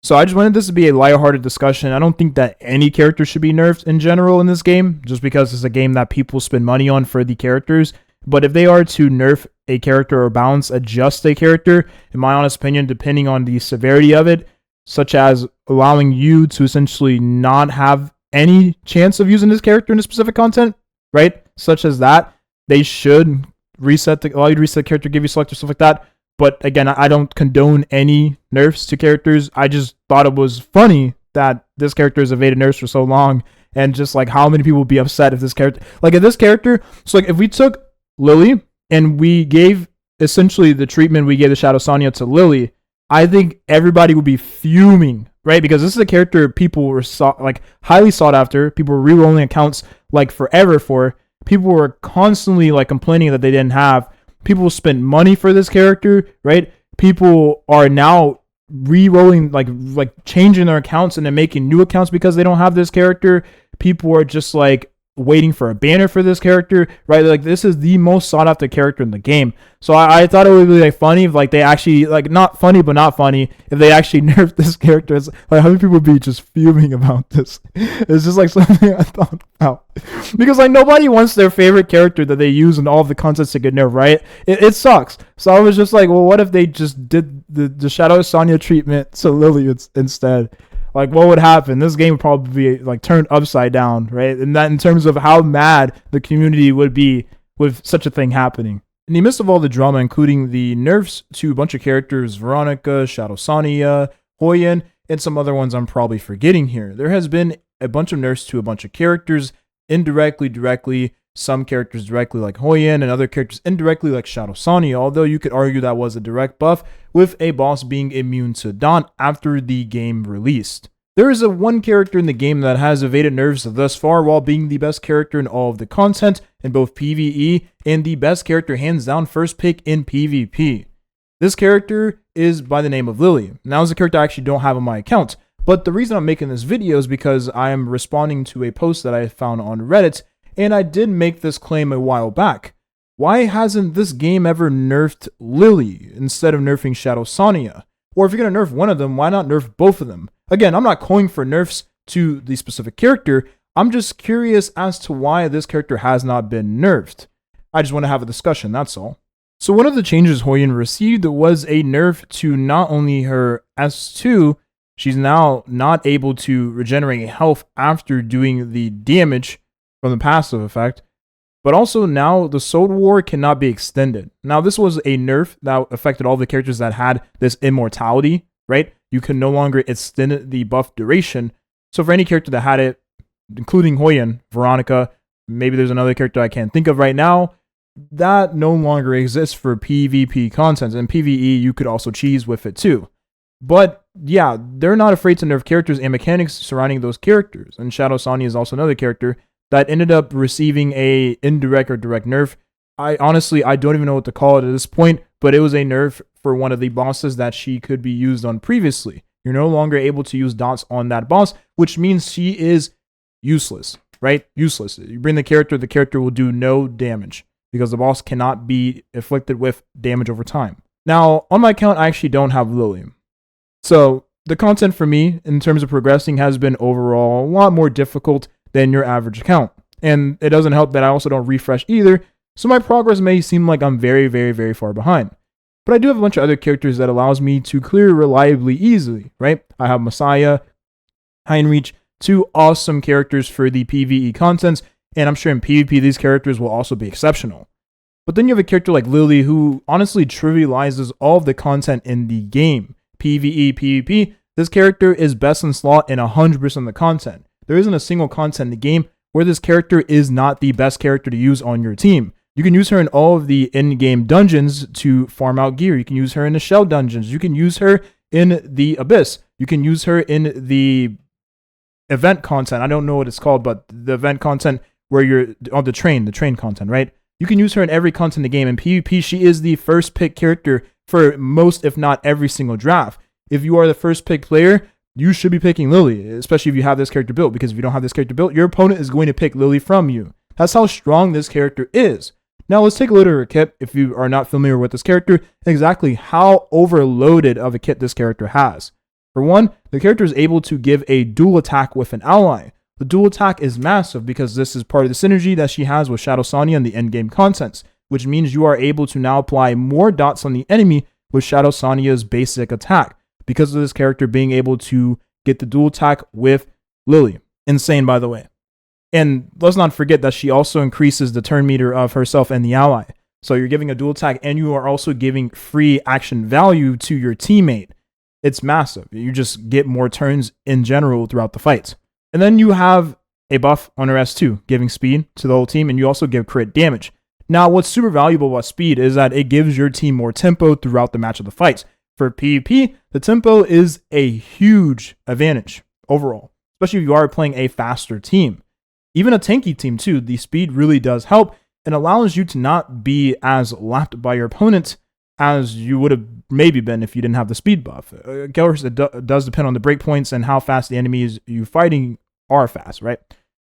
So I just wanted this to be a lighthearted discussion. I don't think that any character should be nerfed in general in this game, just because it's a game that people spend money on for the characters. But if they are to nerf a character or balance adjust a character, in my honest opinion, depending on the severity of it, such as allowing you to essentially not have any chance of using this character in a specific content, right? Such as that, they should allow you to reset the character, give you selector, stuff like that. But again, I don't condone any nerfs to characters. I just thought it was funny that this character has evaded nerfs for so long, and just like how many people would be upset if this character, like if this character, so like if we took Lily and we gave essentially the treatment we gave the Shadow Sonya to Lily, I think everybody would be fuming, right? Because this is a character people were highly sought after. People were re-rolling accounts like forever for. People were constantly like complaining that they didn't have. People spent money for this character, right? People are now re-rolling, like changing their accounts and then making new accounts because they don't have this character. People are just like waiting for a banner for this character, right? Like this is the most sought after character in the game. So I thought it would be like funny if like they actually like not funny but not funny if they actually nerfed this character. It's, like how many people would be just fuming about this? It's just like something I thought about because like nobody wants their favorite character that they use in all of the contents to get nerfed, right? It sucks. So I was just like, well, what if they just did the Shadow Sonya treatment to Lily instead? Like, what would happen? This game would probably be like turned upside down, right? And that in terms of how mad the community would be with such a thing happening. In the midst of all the drama, including the nerfs to a bunch of characters, Veronica, Shadow Sonya, Hoyen, and some other ones I'm probably forgetting here, there has been a bunch of nerfs to a bunch of characters, indirectly, directly, some characters directly like Hoyen, and other characters indirectly like Shadow Sonya, although you could argue that was a direct buff, with a boss being immune to Daunt after the game released. There is one character in the game that has evaded nerfs thus far while being the best character in all of the content in both PvE and the best character hands down first pick in PvP. This character is by the name of Lily. Now, it's a character I actually don't have on my account, but the reason I'm making this video is because I am responding to a post that I found on Reddit, and I did make this claim a while back. Why hasn't this game ever nerfed Lily instead of nerfing Shadow Sonya? Or if you're going to nerf one of them, why not nerf both of them? Again, I'm not calling for nerfs to the specific character. I'm just curious as to why this character has not been nerfed. I just want to have a discussion, that's all. So one of the changes Hoyen received was a nerf to not only her S2, she's now not able to regenerate health after doing the damage from the passive effect, but also now the Soul War cannot be extended. Now this was a nerf that affected all the characters that had this immortality, right? You can no longer extend the buff duration. So for any character that had it, including Hoyen, Veronica, maybe there's another character I can't think of right now, that no longer exists for PvP content. And PvE, you could also cheese with it too. But yeah, they're not afraid to nerf characters and mechanics surrounding those characters. And Shadow Sonya is also another character that ended up receiving a indirect or direct nerf. I don't even know what to call it at this point, but it was a nerf for one of the bosses that she could be used on previously. You're no longer able to use dots on that boss, which means she is useless, right? Useless. You bring the character will do no damage because the boss cannot be afflicted with damage over time. Now, on my account, I actually don't have Lily. So the content for me in terms of progressing has been overall a lot more difficult than your average account. And it doesn't help that I also don't refresh either, so my progress may seem like I'm very, very, very far behind. But I do have a bunch of other characters that allows me to clear reliably easily, right? I have Messiah, Heinrich, two awesome characters for the PvE contents, and I'm sure in PvP these characters will also be exceptional. But then you have a character like Lily who honestly trivializes all of the content in the game. PvE, PvP, this character is best in slot in 100% of the content. There isn't a single content in the game where this character is not the best character to use on your team. You can use her in all of the in-game dungeons to farm out gear. You can use her in the shell dungeons. You can use her in the Abyss. You can use her in the event content. I don't know what it's called, but the event content where you're on the train content, right? You can use her in every content in the game. In PvP, she is the first pick character for most, if not every single draft. If you are the first pick player, you should be picking Lily, especially if you have this character built, because if you don't have this character built, your opponent is going to pick Lily from you. That's how strong this character is. Now let's take a look at her kit, if you are not familiar with this character, exactly how overloaded of a kit this character has. For one, the character is able to give a dual attack with an ally. The dual attack is massive because this is part of the synergy that she has with Shadow Sonya in the endgame contents, which means you are able to now apply more dots on the enemy with Shadow Sonya's basic attack because of this character being able to get the dual attack with Lily. Insane, by the way. And let's not forget that she also increases the turn meter of herself and the ally. So you're giving a dual attack and you are also giving free action value to your teammate. It's massive. You just get more turns in general throughout the fight. And then you have a buff on her S2, giving speed to the whole team, and you also give crit damage. Now, what's super valuable about speed is that it gives your team more tempo throughout the match of the fights. For PvP, the tempo is a huge advantage overall, especially if you are playing a faster team. Even a tanky team too, the speed really does help and allows you to not be as lapped by your opponent as you would have maybe been if you didn't have the speed buff. Of course, it does depend on the breakpoints and how fast the enemies you fighting are fast, right?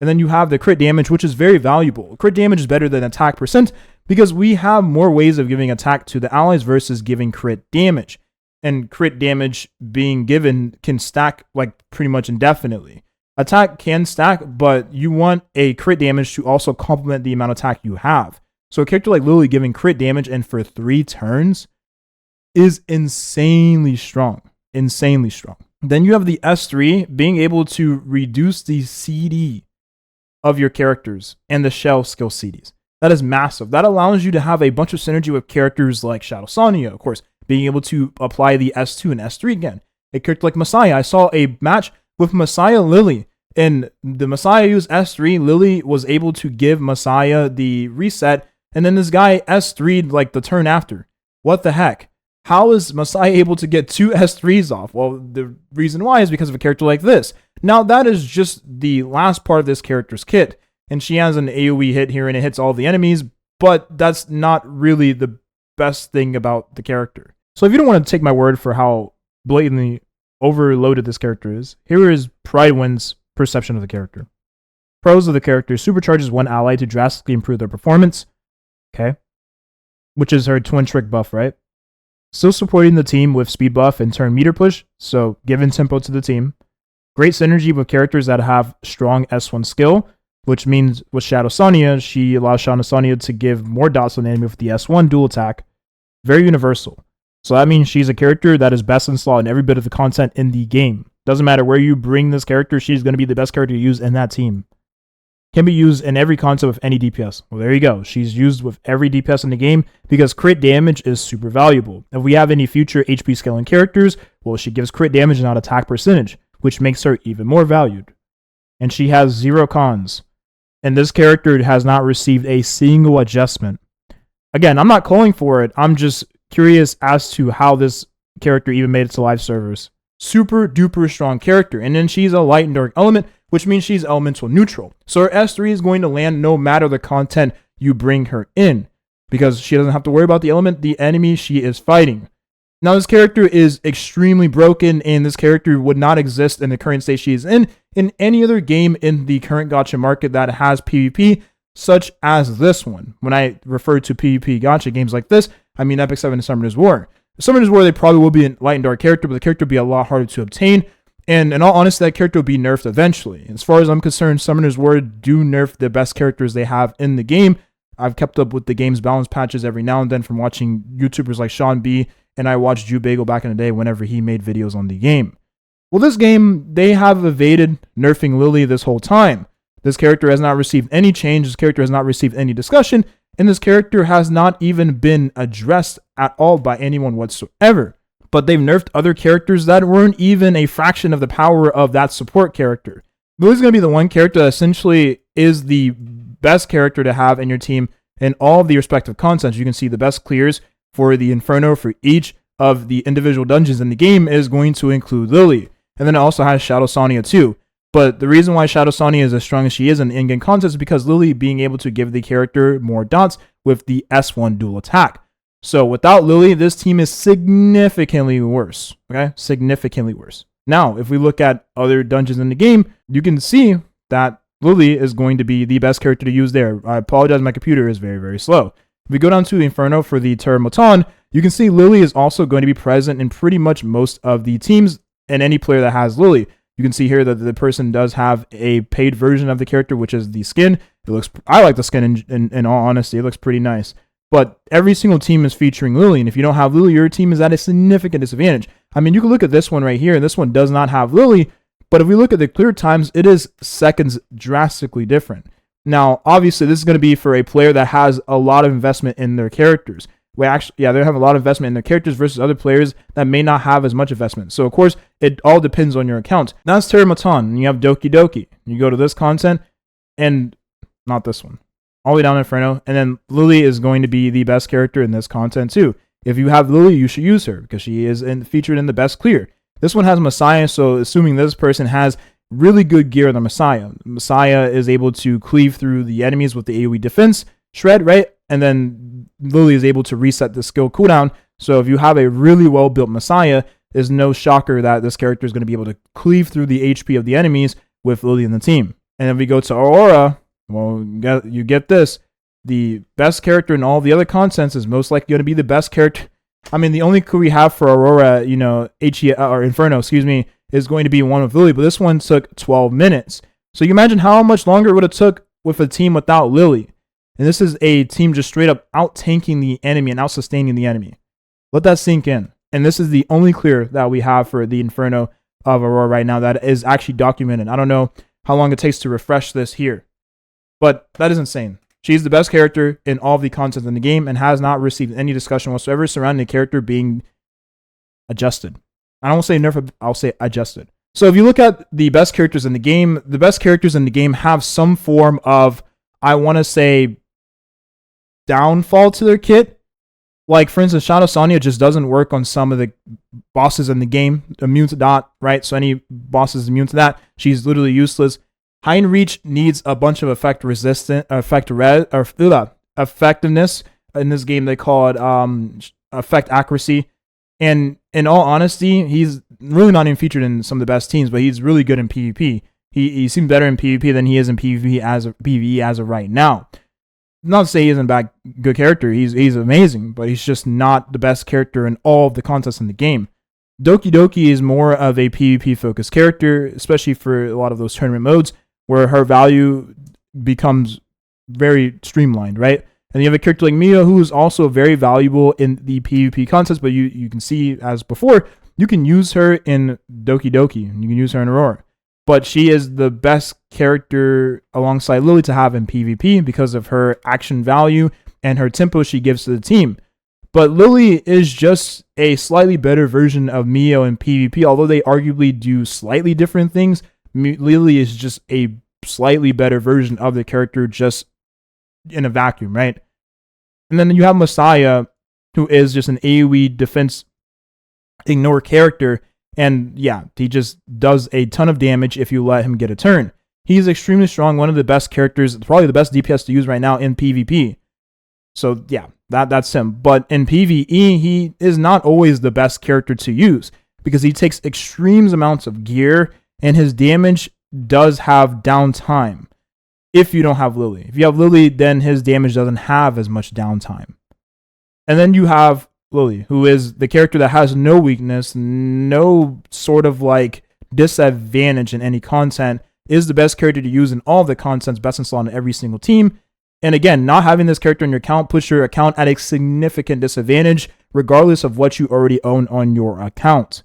And then you have the crit damage, which is very valuable. Crit damage is better than attack percent because we have more ways of giving attack to the allies versus giving crit damage. And crit damage being given can stack like pretty much indefinitely. Attack can stack, but you want a crit damage to also complement the amount of attack you have. So a character like Lily giving crit damage and for 3 turns is insanely strong. Insanely strong. Then you have the S3 being able to reduce the CD of your characters and the shell skill CDs. That is massive. That allows you to have a bunch of synergy with characters like Shadow Sonya, of course, being able to apply the S2 and S3 again. A character like Messiah. I saw a match with Messiah Lily, and the Messiah used S3. Lily was able to give Messiah the reset, and then this guy S3'd like the turn after. What the heck? How is Messiah able to get 2 S3s off? Well, the reason why is because of a character like this. Now, that is just the last part of this character's kit, and she has an AoE hit here, and it hits all the enemies, but that's not really the best thing about the character. So if you don't want to take my word for how blatantly overloaded this character is, here is Prydwen's perception of the character. Pros of the character: supercharges one ally to drastically improve their performance. Okay. Which is her twin trick buff, right? Still supporting the team with speed buff and turn meter push, so giving tempo to the team. Great synergy with characters that have strong S1 skill, which means with Shadow Sonya, she allows Shadow Sonya to give more dots on the enemy with the S1 dual attack. Very universal. So that means she's a character that is best in slot in every bit of the content in the game. Doesn't matter where you bring this character, she's going to be the best character to use in that team. Can be used in every concept with any DPS. Well, there you go. She's used with every DPS in the game because crit damage is super valuable. If we have any future HP scaling characters, well, she gives crit damage and not attack percentage, which makes her even more valued. And she has 0 cons. And this character has not received a single adjustment. Again, I'm not calling for it. I'm just curious as to how this character even made it to live servers. Super duper strong character. And then she's a light and dark element, which means she's elemental neutral. So her S3 is going to land no matter the content you bring her in, because she doesn't have to worry about the element, the enemy she is fighting. Now, this character is extremely broken, and this character would not exist in the current state she is in any other game in the current gacha market that has PvP, such as this one. When I refer to PvP gacha games like this, I mean Epic 7 and Summoner's War. Summoner's War, they probably will be a light and dark character, but the character will be a lot harder to obtain. And in all honesty, that character will be nerfed eventually. As far as I'm concerned, Summoner's War do nerf the best characters they have in the game. I've kept up with the game's balance patches every now and then from watching YouTubers like Sean B, and I watched Jubagel back in the day whenever he made videos on the game. Well, this game, they have evaded nerfing Lily this whole time. This character has not received any change, this character has not received any discussion, and this character has not even been addressed at all by anyone whatsoever. But they've nerfed other characters that weren't even a fraction of the power of that support character. Lily's going to be the one character that essentially is the best character to have in your team in all of the respective contents. You can see the best clears for the Inferno for each of the individual dungeons in the game is going to include Lily. And then it also has Shadow Sonya too. But the reason why Shadow Sonya is as strong as she is in the in-game content is because Lily being able to give the character more dots with the S1 dual attack. So without Lily, this team is significantly worse. Okay? Significantly worse. Now, if we look at other dungeons in the game, you can see that Lily is going to be the best character to use there. I apologize, my computer is very, very slow. If we go down to Inferno for the Terramoton, you can see Lily is also going to be present in pretty much most of the teams and any player that has Lily. You can see here that the person does have a paid version of the character, which is the skin. I like the skin in all honesty. It looks pretty nice. But every single team is featuring Lily, and if you don't have Lily, your team is at a significant disadvantage. I mean, you can look at this one right here, and this one does not have Lily, but if we look at the clear times, it is seconds drastically different. Now, obviously, this is going to be for a player that has a lot of investment in their characters. They have a lot of investment in their characters versus other players that may not have as much investment. So, of course, it all depends on your account. That's Terramaton, and you have Doki Doki. You go to this content, and not this one. All the way down Inferno, and then Lily is going to be the best character in this content too. If you have Lily, you should use her because she is featured in the best clear. This one has Messiah, so assuming this person has really good gear on the Messiah. Messiah is able to cleave through the enemies with the AoE defense, shred, right? And then Lily is able to reset the skill cooldown. So if you have a really well-built Messiah, there's no shocker that this character is going to be able to cleave through the HP of the enemies with Lily in the team. And if we go to Aurora, well, you get this. The best character in all the other contents is most likely going to be the best character. I mean, the only clue we have for Aurora, or Inferno, is going to be one with Lily, but this one took 12 minutes. So you imagine how much longer it would have took with a team without Lily. And this is a team just straight up out-tanking the enemy and out-sustaining the enemy. Let that sink in. And this is the only clear that we have for the Inferno of Aurora right now that is actually documented. I don't know how long it takes to refresh this here, but that is insane. She's the best character in all of the content in the game and has not received any discussion whatsoever surrounding the character being adjusted. I don't say nerf, I'll say adjusted. So if you look at the best characters in the game, the best characters in the game have some form of, I want to say, downfall to their kit. Like, for instance, Shadow Sonya just doesn't work on some of the bosses in the game. Immune to dot, right? So any boss is immune to that. She's literally useless. High and Reach needs a bunch of effectiveness. In this game, they call it effect accuracy. And in all honesty, he's really not even featured in some of the best teams, but he's really good in PvP. He seems better in PvP than he is in PvE as of right now. Not to say he isn't a good character. He's amazing, but he's just not the best character in all of the contests in the game. Doki Doki is more of a PvP focused character, especially for a lot of those tournament modes where her value becomes very streamlined, right? And you have a character like Mia who is also very valuable in the PvP contests, but you can see, as before, you can use her in Doki Doki, and you can use her in Aurora. But she is the best character alongside Lily to have in PvP because of her action value and her tempo she gives to the team. But Lily is just a slightly better version of Mio in PvP, although they arguably do slightly different things. Lily is just a slightly better version of the character just in a vacuum, right? And then you have Messiah, who is just an AoE defense ignore character. And yeah, he just does a ton of damage if you let him get a turn. He's extremely strong, one of the best characters, probably the best DPS to use right now in PvP. So yeah, that's him. But in PvE, he is not always the best character to use because he takes extreme amounts of gear and his damage does have downtime if you don't have Lily. If you have Lily, then his damage doesn't have as much downtime. And then you have Lily, who is the character that has no weakness, no sort of like disadvantage in any content, is the best character to use in all of the contents, best in slot in every single team. And again, not having this character in your account puts your account at a significant disadvantage, regardless of what you already own on your account.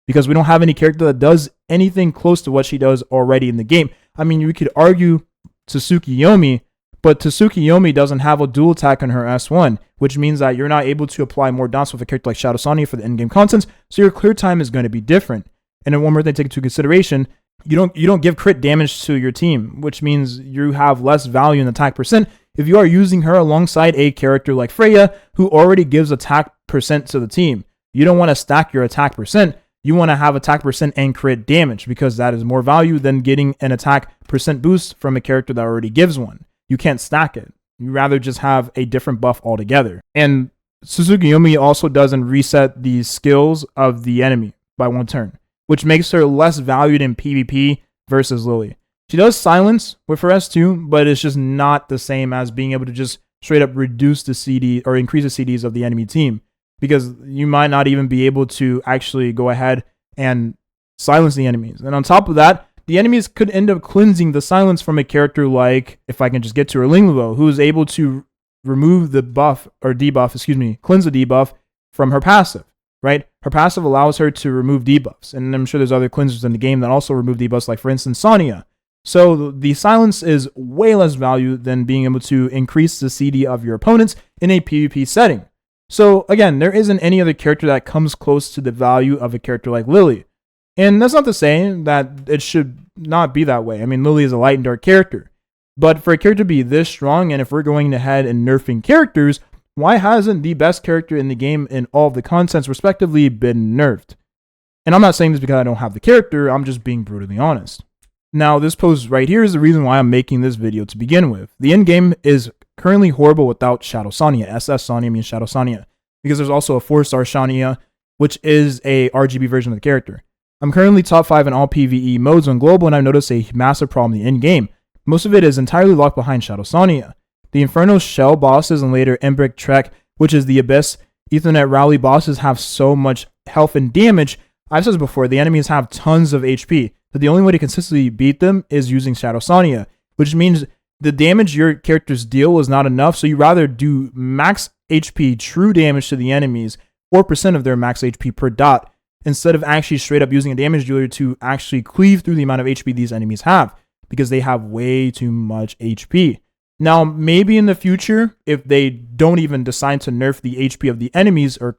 Because we don't have any character that does anything close to what she does already in the game. I mean, you could argue Tsukuyomi, but Tsukuyomi doesn't have a dual attack on her S1, which means that you're not able to apply more dots with a character like Shadow Sonya for the endgame contents, so your clear time is going to be different. And then one more thing to take into consideration, you don't give crit damage to your team, which means you have less value in attack percent if you are using her alongside a character like Freya, who already gives attack percent to the team. You don't want to stack your attack percent. You want to have attack percent and crit damage because that is more value than getting an attack percent boost from a character that already gives one. You can't stack it. You rather just have a different buff altogether. And Tsukuyomi also doesn't reset the skills of the enemy by one turn, which makes her less valued in PvP versus Lily. She does silence with her S2, but it's just not the same as being able to just straight up reduce the CD or increase the CDs of the enemy team, because you might not even be able to actually go ahead and silence the enemies. And on top of that, the enemies could end up cleansing the silence from a character like, if I can just get to her, Linglo, who is able to remove the buff, or debuff, cleanse the debuff from her passive, right? Her passive allows her to remove debuffs. And I'm sure there's other cleansers in the game that also remove debuffs, like for instance, Sonya. So the silence is way less value than being able to increase the CD of your opponents in a PvP setting. So again, there isn't any other character that comes close to the value of a character like Lily. And that's not to say that it should not be that way. I mean, Lily is a light and dark character. But for a character to be this strong, and if we're going ahead and nerfing characters, why hasn't the best character in the game in all of the contents respectively been nerfed? And I'm not saying this because I don't have the character, I'm just being brutally honest. Now, this post right here is the reason why I'm making this video to begin with. The endgame is currently horrible without Shadow Sonya. SS Sonya means Shadow Sonya, because there's also a 4-star Sonya, which is a RGB version of the character. I'm currently top 5 in all PvE modes on global, and I've noticed a massive problem in the endgame. Most of it is entirely locked behind Shadow Sonya. The Inferno Shell bosses and later Embrick Trek, which is the Abyss Ethernet Rally bosses, have so much health and damage. I've said this before, the enemies have tons of HP, but the only way to consistently beat them is using Shadow Sonya, which means the damage your characters deal is not enough, so you rather do max HP true damage to the enemies, 4% of their max HP per dot, instead of actually straight up using a damage dealer to actually cleave through the amount of HP these enemies have, because they have way too much HP. Now, maybe in the future, if they don't even decide to nerf the HP of the enemies, or,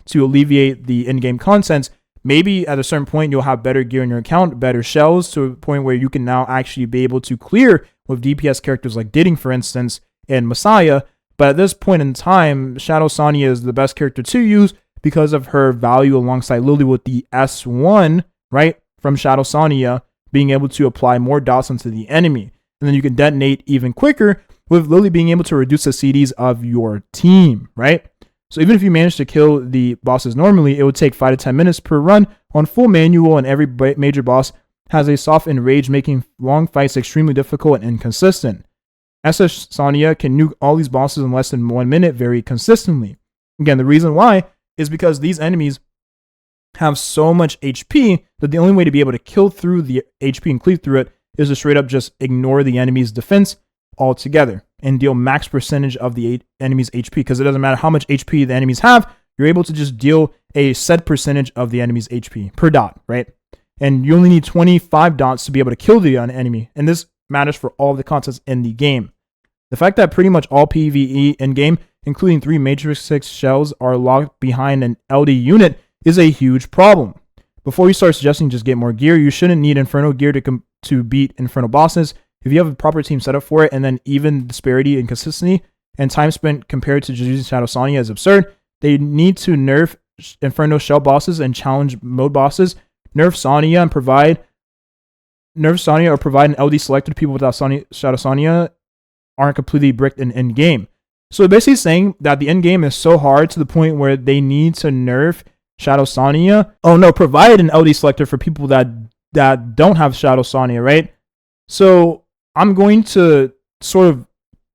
to alleviate the in-game contents, maybe at a certain point you'll have better gear in your account, better shells, to a point where you can now actually be able to clear with DPS characters like Didding, for instance, and Messiah. But at this point in time, Shadow Sonya is the best character to use because of her value alongside Lily, with the S1, right, from Shadow Sonya being able to apply more dots onto the enemy. And then you can detonate even quicker with Lily being able to reduce the CDs of your team, right? So even if you manage to kill the bosses normally, it would take 5 to 10 minutes per run on full manual, and every major boss has a soft enrage, making long fights extremely difficult and inconsistent. SS Sonya can nuke all these bosses in less than 1 minute very consistently. Again, the reason why is because these enemies have so much HP that the only way to be able to kill through the HP and cleave through it is to straight up just ignore the enemy's defense altogether and deal max percentage of the enemy's HP, because it doesn't matter how much HP the enemies have, you're able to just deal a set percentage of the enemy's HP per dot, right? And you only need 25 dots to be able to kill the enemy, and this matters for all the contents in the game. The fact that pretty much all PvE in-game, including 3 Matrix 6 shells, are locked behind an LD unit is a huge problem. Before you start suggesting just get more gear, you shouldn't need Inferno gear to beat Inferno bosses. If you have a proper team set up for it, and then even disparity in consistency and time spent compared to just using Shadow Sonya is absurd, they need to nerf Inferno shell bosses and challenge mode bosses, nerf Sonya or provide an LD selector to people without Shadow Sonya aren't completely bricked in end-game. So basically saying that the end game is so hard to the point where they need to nerf Shadow Sonya. Oh no, provide an LD selector for people that don't have Shadow Sonya, right? So I'm going to sort of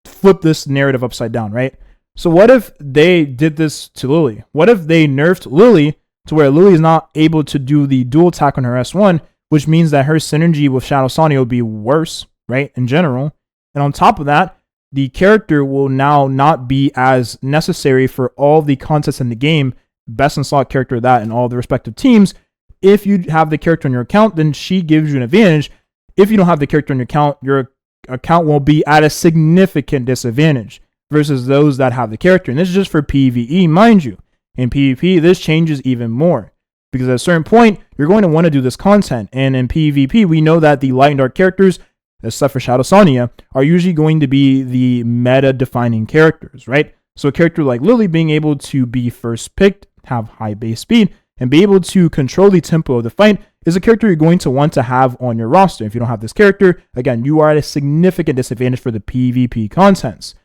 flip this narrative upside down, right? So what if they did this to Lily? What if they nerfed Lily to where Lily is not able to do the dual attack on her S1, which means that her synergy with Shadow Sonya will be worse, right, in general. And on top of that, the character will now not be as necessary for all the contents in the game, best in slot character that in all the respective teams. If you have the character on your account, then she gives you an advantage. If you don't have the character on your account will be at a significant disadvantage versus those that have the character. And this is just for PvE, mind you. In PvP, this changes even more, because at a certain point, you're going to want to do this content. And in PvP, we know that the light and dark characters, except for Shadow Sonya, are usually going to be the meta-defining characters, right? So a character like Lily being able to be first picked, have high base speed, and be able to control the tempo of the fight is a character you're going to want to have on your roster. If you don't have this character, again, you are at a significant disadvantage for the PvP contents.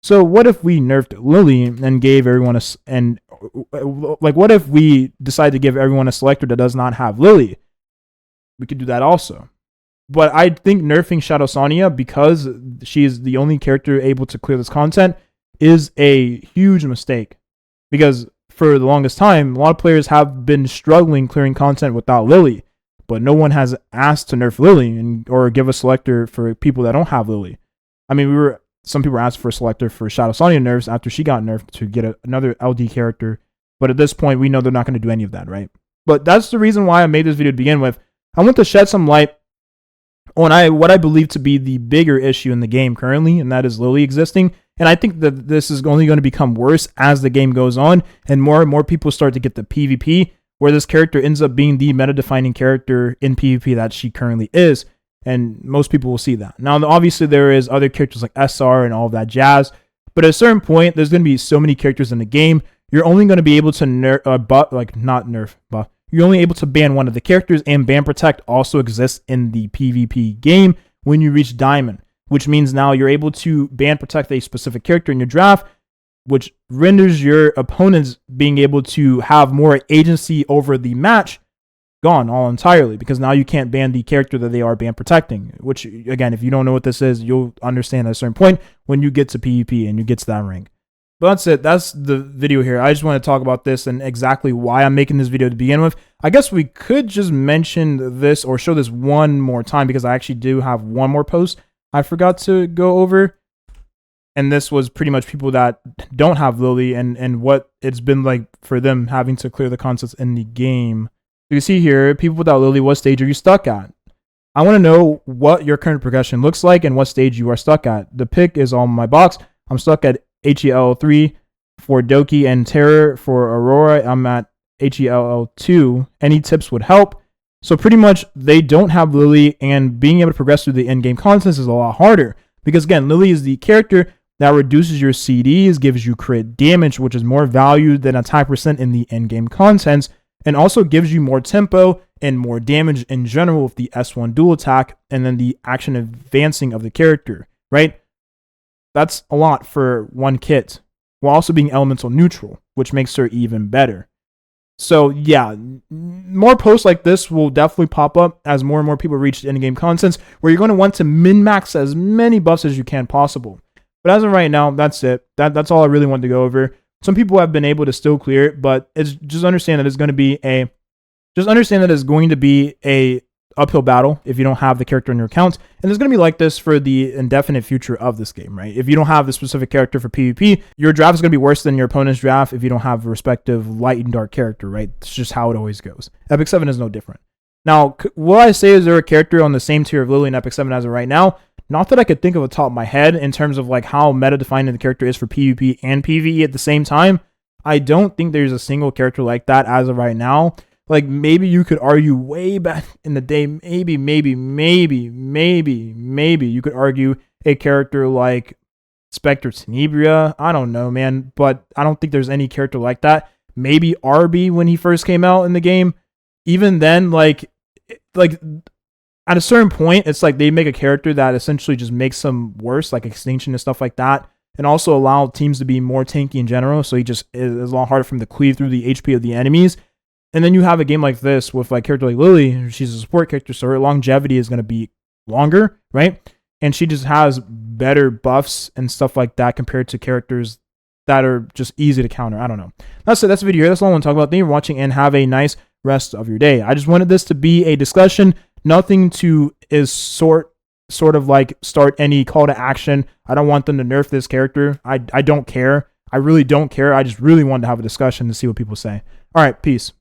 So what if we nerfed Lily and gave everyone what if we decide to give everyone a selector that does not have Lily? We could do that also. But I think nerfing Shadow Sonya, because she is the only character able to clear this content, is a huge mistake. Because for the longest time, a lot of players have been struggling clearing content without Lily. but no one has asked to nerf Lily or give a selector for people that don't have Lily. I mean, some people were asked for a selector for Shadow Sonya nerfs after she got nerfed to get another LD character, but at this point, we know they're not going to do any of that, right? But that's the reason why I made this video to begin with. I want to shed some light on what I believe to be the bigger issue in the game currently, and that is Lily existing. And I think that this is only going to become worse as the game goes on, and more people start to get the PvP, where this character ends up being the meta-defining character in PvP that she currently is. And most people will see that. Now, obviously, there is other characters like SR and all of that jazz, but at a certain point, there's going to be so many characters in the game, you're only going to be able to you're only able to ban one of the characters, and ban protect also exists in the PvP game when you reach Diamond, which means now you're able to ban protect a specific character in your draft, which renders your opponents being able to have more agency over the match gone all entirely, because now you can't ban the character that they are ban protecting, which, again, if you don't know what this is, you'll understand at a certain point when you get to PvP and you get to that rank. But that's it. That's the video here. I just want to talk about this and exactly why I'm making this video to begin with. I guess we could just mention this or show this one more time, because I actually do have one more post I forgot to go over. And this was pretty much people that don't have Lily and what it's been like for them having to clear the concepts in the game. You see here, people without Lily, what stage are you stuck at? I want to know what your current progression looks like and what stage you are stuck at. The pick is on my box. I'm stuck at HELL3 for Doki and Terror for Aurora. I'm at HELL2. Any tips would help. So pretty much they don't have Lily, and being able to progress through the endgame contents is a lot harder. Because again, Lily is the character that reduces your CDs, gives you crit damage, which is more valued than attack percent in the endgame contents, and also gives you more tempo and more damage in general with the S1 dual attack and then the action advancing of the character, right? That's a lot for one kit, while also being elemental neutral, which makes her even better. So yeah, more posts like this will definitely pop up as more and more people reach the endgame contents, where you're going to want to min-max as many buffs as you can possible. But as of right now, that's it. That's all I really wanted to go over. Some people have been able to still clear it, but it's just understand that it's going to be a uphill battle if you don't have the character in your account, and it's going to be like this for the indefinite future of this game, right? If you don't have the specific character for PvP, your draft is going to be worse than your opponent's draft if you don't have a respective light and dark character, right? It's just how it always goes. Epic 7 is no different. Now, will I say is there a character on the same tier of Lily in Epic 7 as of right now? Not that I could think of off the top of my head in terms of like how meta-defining the character is for PvP and PvE at the same time. I don't think there's a single character like that as of right now. Like, maybe you could argue way back in the day, maybe you could argue a character like Spectre Tenebria. I don't know, man, but I don't think there's any character like that. Maybe RB when he first came out in the game. Even then, like at a certain point, it's like they make a character that essentially just makes them worse, like Extinction and stuff like that, and also allow teams to be more tanky in general, so he just is a lot harder for him to cleave through the HP of the enemies. And then you have a game like this with like a character like Lily. She's a support character, so her longevity is going to be longer, right? And she just has better buffs and stuff like that compared to characters that are just easy to counter. I don't know. That's it. That's the video here. That's all I want to talk about. Thank you for watching, and have a nice rest of your day. I just wanted this to be a discussion. Nothing to is sort of like start any call to action. I don't want them to nerf this character. I don't care. I really don't care. I just really wanted to have a discussion to see what people say. All right, peace.